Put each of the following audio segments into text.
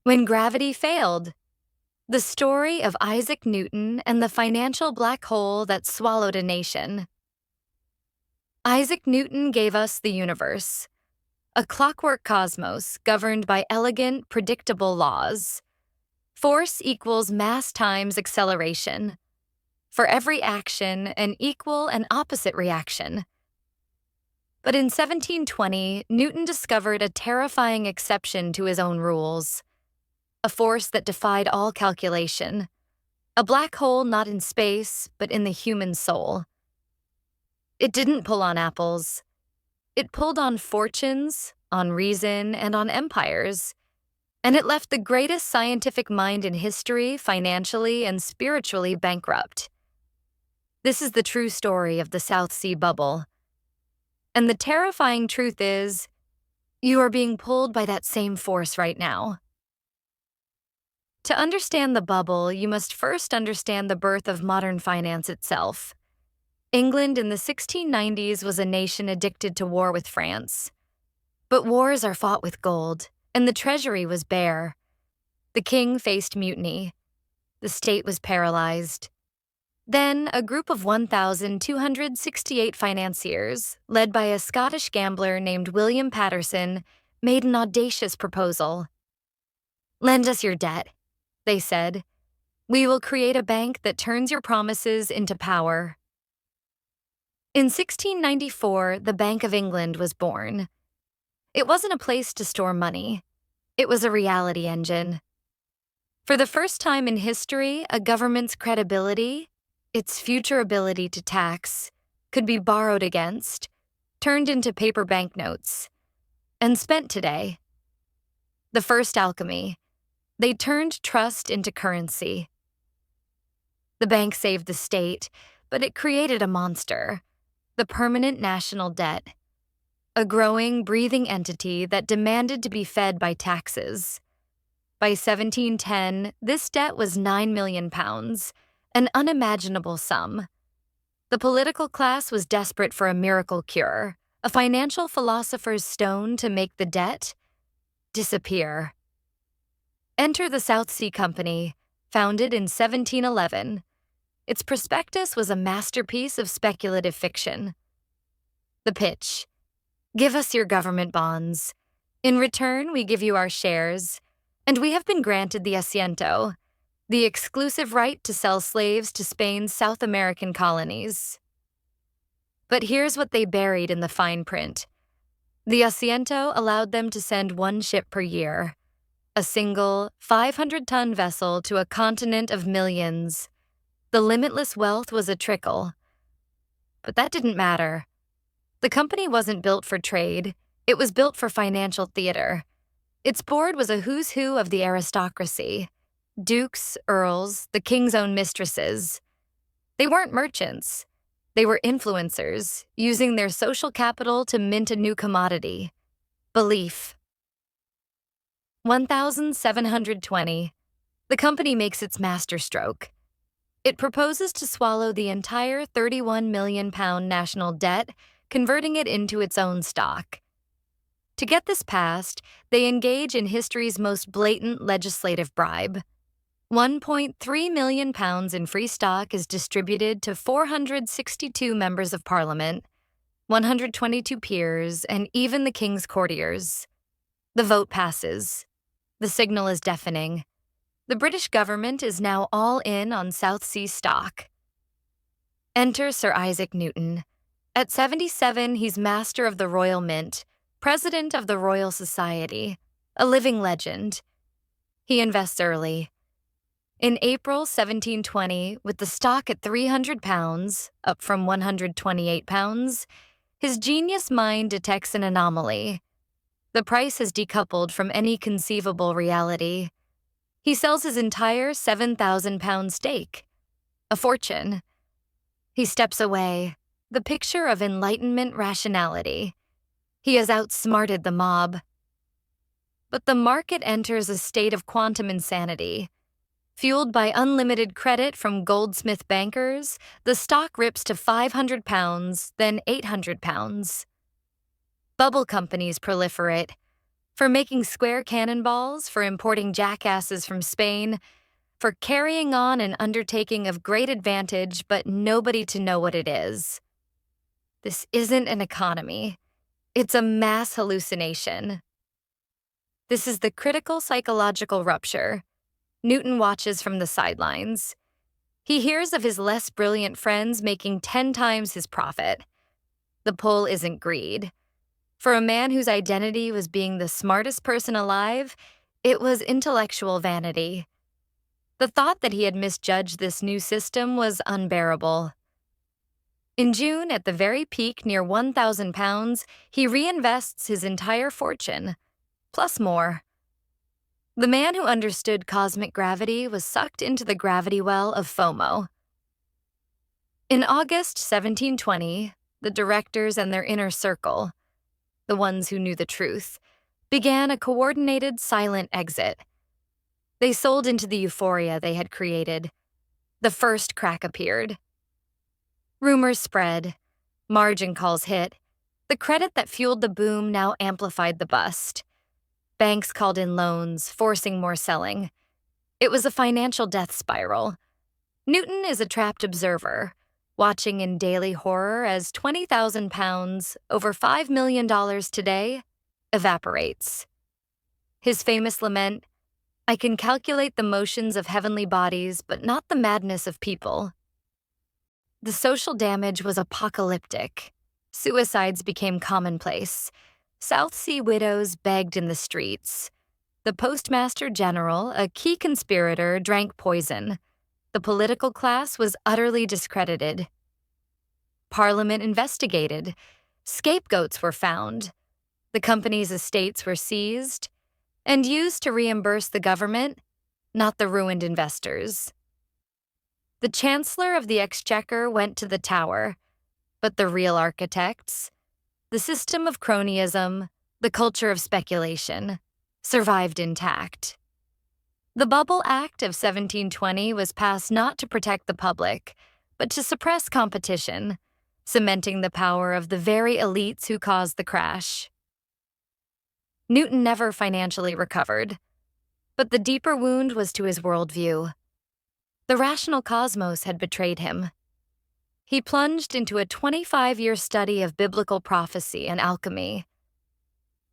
When gravity failed. The story of Isaac Newton and the financial black hole that swallowed a nation. Isaac Newton gave us the universe, a clockwork cosmos governed by elegant, predictable laws. Force equals mass times acceleration. For every action, an equal and opposite reaction. But in 1720, Newton discovered a terrifying exception to his own rules. A force that defied all calculation. A black hole not in space, but in the human soul. It didn't pull on apples. It pulled on fortunes, on reason, and on empires. And it left the greatest scientific mind in history financially and spiritually bankrupt. This is the true story of the South Sea bubble. And the terrifying truth is, you are being pulled by that same force right now. To understand the bubble, you must first understand the birth of modern finance itself. England in the 1690s was a nation addicted to war with France. But wars are fought with gold, and the treasury was bare. The king faced mutiny. The state was paralyzed. Then, a group of 1,268 financiers, led by a Scottish gambler named William Patterson, made an audacious proposal. "Lend us your debt," they said. "We will create a bank that turns your promises into power." In 1694, the Bank of England was born. It wasn't a place to store money. It was a reality engine. For the first time in history, a government's credibility, its future ability to tax, could be borrowed against, turned into paper banknotes, and spent today. The first alchemy. They turned trust into currency. The bank saved the state, but it created a monster, the permanent national debt, a growing, breathing entity that demanded to be fed by taxes. By 1710, this debt was £9 million, an unimaginable sum. The political class was desperate for a miracle cure, a financial philosopher's stone to make the debt disappear. Enter the South Sea Company, founded in 1711. Its prospectus was a masterpiece of speculative fiction. The pitch: give us your government bonds. In return, we give you our shares, and we have been granted the asiento, the exclusive right to sell slaves to Spain's South American colonies. But here's what they buried in the fine print. The asiento allowed them to send one ship per year, a single 500-ton vessel to a continent of millions. The limitless wealth was a trickle. But that didn't matter. The company wasn't built for trade. It was built for financial theater. Its board was a who's who of the aristocracy. Dukes, earls, the king's own mistresses. They weren't merchants. They were influencers, using their social capital to mint a new commodity: belief. 1720. The company makes its masterstroke. It proposes to swallow the entire £31 million national debt, converting it into its own stock. To get this passed, they engage in history's most blatant legislative bribe. £1.3 million in free stock is distributed to 462 members of Parliament, 122 peers, and even the king's courtiers. The vote passes. The signal is deafening. The British government is now all in on South Sea stock. Enter Sir Isaac Newton. At 77, he's master of the Royal Mint, president of the Royal Society, a living legend. He invests early. In April 1720, with the stock at £300, up from £128, his genius mind detects an anomaly. The price has decoupled from any conceivable reality. He sells his entire £7,000 stake. A fortune. He steps away, the picture of Enlightenment rationality. He has outsmarted the mob. But the market enters a state of quantum insanity. Fueled by unlimited credit from goldsmith bankers, the stock rips to £500, then £800. Bubble companies proliferate. For making square cannonballs, for importing jackasses from Spain, for carrying on an undertaking of great advantage but nobody to know what it is. This isn't an economy. It's a mass hallucination. This is the critical psychological rupture. Newton watches from the sidelines. He hears of his less brilliant friends making 10 times his profit. The pull isn't greed. For a man whose identity was being the smartest person alive, it was intellectual vanity. The thought that he had misjudged this new system was unbearable. In June, at the very peak near 1,000 pounds, he reinvests his entire fortune, plus more. The man who understood cosmic gravity was sucked into the gravity well of FOMO. In August 1720, the directors and their inner circle, the ones who knew the truth, began a coordinated, silent exit. They sold into the euphoria they had created. The first crack appeared. Rumors spread. Margin calls hit. The credit that fueled the boom now amplified the bust. Banks called in loans, forcing more selling. It was a financial death spiral. Newton is a trapped observer, watching in daily horror as 20,000 pounds, over $5 million today, evaporates. His famous lament, "I can calculate the motions of heavenly bodies, but not the madness of people." The social damage was apocalyptic. Suicides became commonplace. South Sea widows begged in the streets. The Postmaster General, a key conspirator, drank poison. The political class was utterly discredited. Parliament investigated. Scapegoats were found. The company's estates were seized and used to reimburse the government, not the ruined investors. The Chancellor of the Exchequer went to the Tower, but the real architects, the system of cronyism, the culture of speculation, survived intact. The Bubble Act of 1720 was passed not to protect the public, but to suppress competition, cementing the power of the very elites who caused the crash. Newton never financially recovered, but the deeper wound was to his worldview. The rational cosmos had betrayed him. He plunged into a 25-year study of biblical prophecy and alchemy.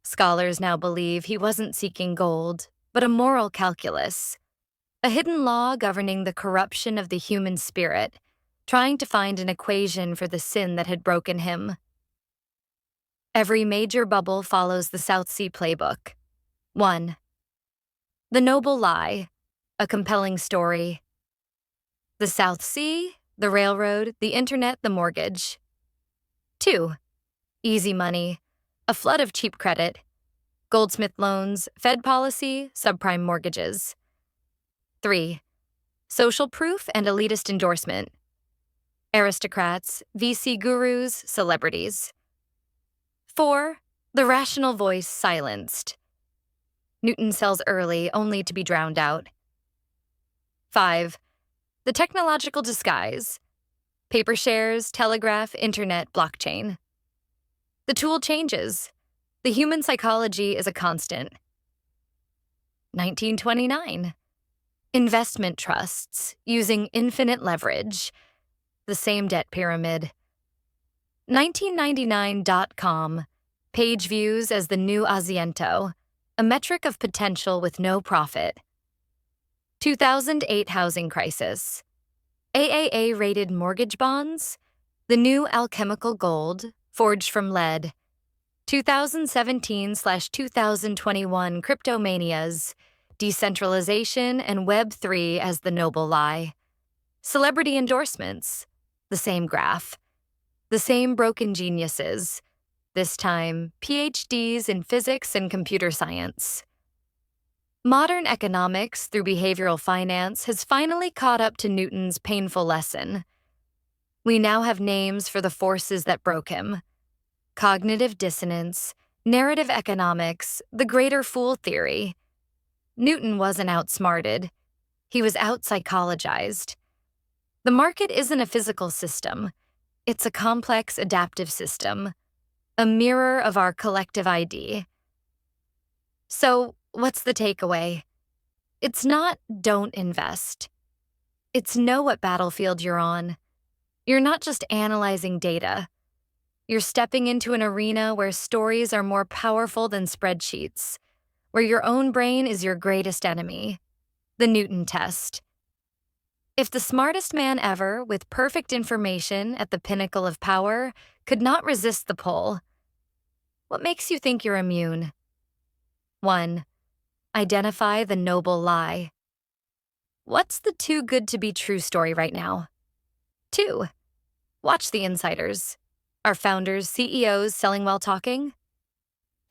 Scholars now believe he wasn't seeking gold, but a moral calculus, a hidden law governing the corruption of the human spirit, trying to find an equation for the sin that had broken him. Every major bubble follows the South Sea playbook. 1. The Noble Lie, a compelling story. The South Sea, the railroad, the internet, the mortgage. 2. Easy money, a flood of cheap credit. Goldsmith loans, Fed policy, subprime mortgages. 3. Social proof and elitist endorsement. Aristocrats, VC gurus, celebrities. 4. The rational voice silenced. Newton sells early, only to be drowned out. 5. The technological disguise. Paper shares, telegraph, internet, blockchain. The tool changes. The human psychology is a constant. 1929. Investment trusts, using infinite leverage. The same debt pyramid. 1999.com. Page views as the new Asiento, a metric of potential with no profit. 2008 housing crisis. AAA-rated mortgage bonds. The new alchemical gold, forged from lead. 2017/2021 cryptomanias. Decentralization and Web3 as the noble lie. Celebrity endorsements. The same graph. The same broken geniuses. This time, PhDs in physics and computer science. Modern economics through behavioral finance has finally caught up to Newton's painful lesson. We now have names for the forces that broke him. Cognitive dissonance, narrative economics, the greater fool theory. Newton wasn't outsmarted. He was out-psychologized. The market isn't a physical system. It's a complex adaptive system, a mirror of our collective ID. So, what's the takeaway? It's not don't invest. It's know what battlefield you're on. You're not just analyzing data. You're stepping into an arena where stories are more powerful than spreadsheets, where your own brain is your greatest enemy. The Newton test. If the smartest man ever, with perfect information at the pinnacle of power, could not resist the pull, what makes you think you're immune? 1. Identify the noble lie. What's the too good to be true story right now? 2. Watch the insiders. Are founders, CEOs selling while talking?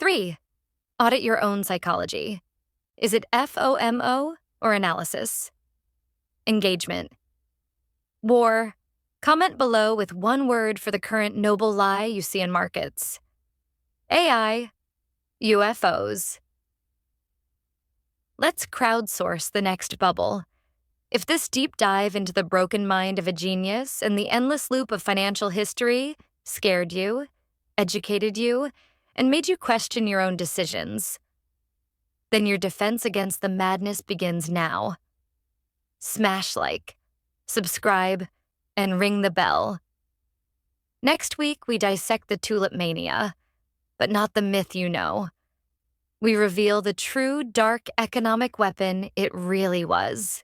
3. Audit your own psychology. Is it FOMO or analysis? Engagement. War. Comment below with one word for the current noble lie you see in markets. AI. UFOs. Let's crowdsource the next bubble. If this deep dive into the broken mind of a genius and the endless loop of financial history scared you, educated you, and made you question your own decisions, then your defense against the madness begins now. Smash like, subscribe, and ring the bell. Next week, we dissect the tulip mania, but not the myth you know. We reveal the true dark economic weapon it really was.